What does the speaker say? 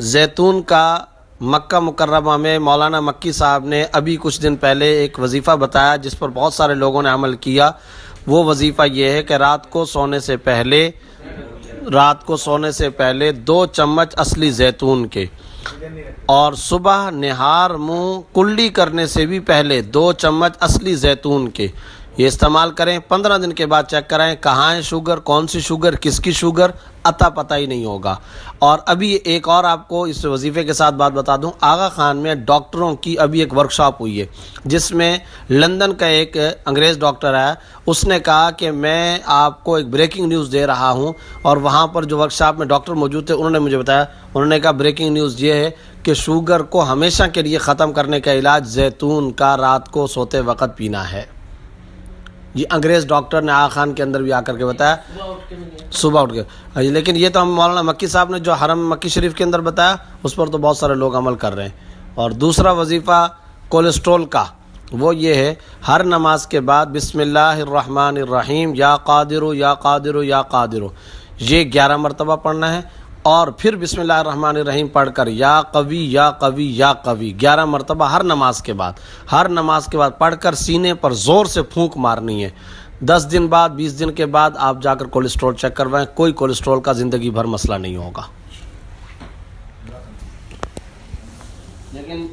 زیتون کا مکہ مکرمہ میں مولانا مکی صاحب نے ابھی کچھ دن پہلے ایک وظیفہ بتایا جس پر بہت سارے لوگوں نے عمل کیا۔ وہ وظیفہ یہ ہے کہ رات کو سونے سے پہلے 2 چمچ اصلی زیتون کے، اور صبح نہار منہ کلی کرنے سے بھی پہلے 2 چمچ اصلی زیتون کے یہ استعمال کریں۔ 15 دن کے بعد چیک کرائیں کہاں ہے شوگر، کون سی شوگر، کس کی شوگر، عطا پتہ ہی نہیں ہوگا۔ اور ابھی ایک اور آپ کو اس وظیفے کے ساتھ بات بتا دوں، آغا خان میں ڈاکٹروں کی ابھی ایک ورکشاپ ہوئی ہے جس میں لندن کا ایک انگریز ڈاکٹر ہے، اس نے کہا کہ میں آپ کو ایک بریکنگ نیوز دے رہا ہوں، اور وہاں پر جو ورکشاپ میں ڈاکٹر موجود تھے انہوں نے مجھے بتایا، انہوں نے کہا بریکنگ نیوز یہ ہے کہ شوگر کو ہمیشہ کے لیے ختم کرنے کا علاج زیتون کا رات کو سوتے وقت پینا ہے۔ یہ انگریز ڈاکٹر نے آغا خان کے اندر بھی آ کر کے بتایا، صبح اٹھ کے۔ لیکن یہ تو ہم مولانا مکی صاحب نے جو حرم مکی شریف کے اندر بتایا اس پر تو بہت سارے لوگ عمل کر رہے ہیں۔ اور دوسرا وظیفہ کولیسٹرول کا، وہ یہ ہے ہر نماز کے بعد بسم اللہ الرحمن الرحیم یا قادر یا قادر یا قادر یہ 11 مرتبہ پڑھنا ہے، اور پھر بسم اللہ الرحمن الرحیم پڑھ کر یا قوی یا قوی یا قوی 11 مرتبہ ہر نماز کے بعد پڑھ کر سینے پر زور سے پھونک مارنی ہے۔ 10 دن بعد 20 دن کے بعد آپ جا کر کولیسٹرول چیک کروائیں، کوئی کولیسٹرول کا زندگی بھر مسئلہ نہیں ہوگا۔ لیکن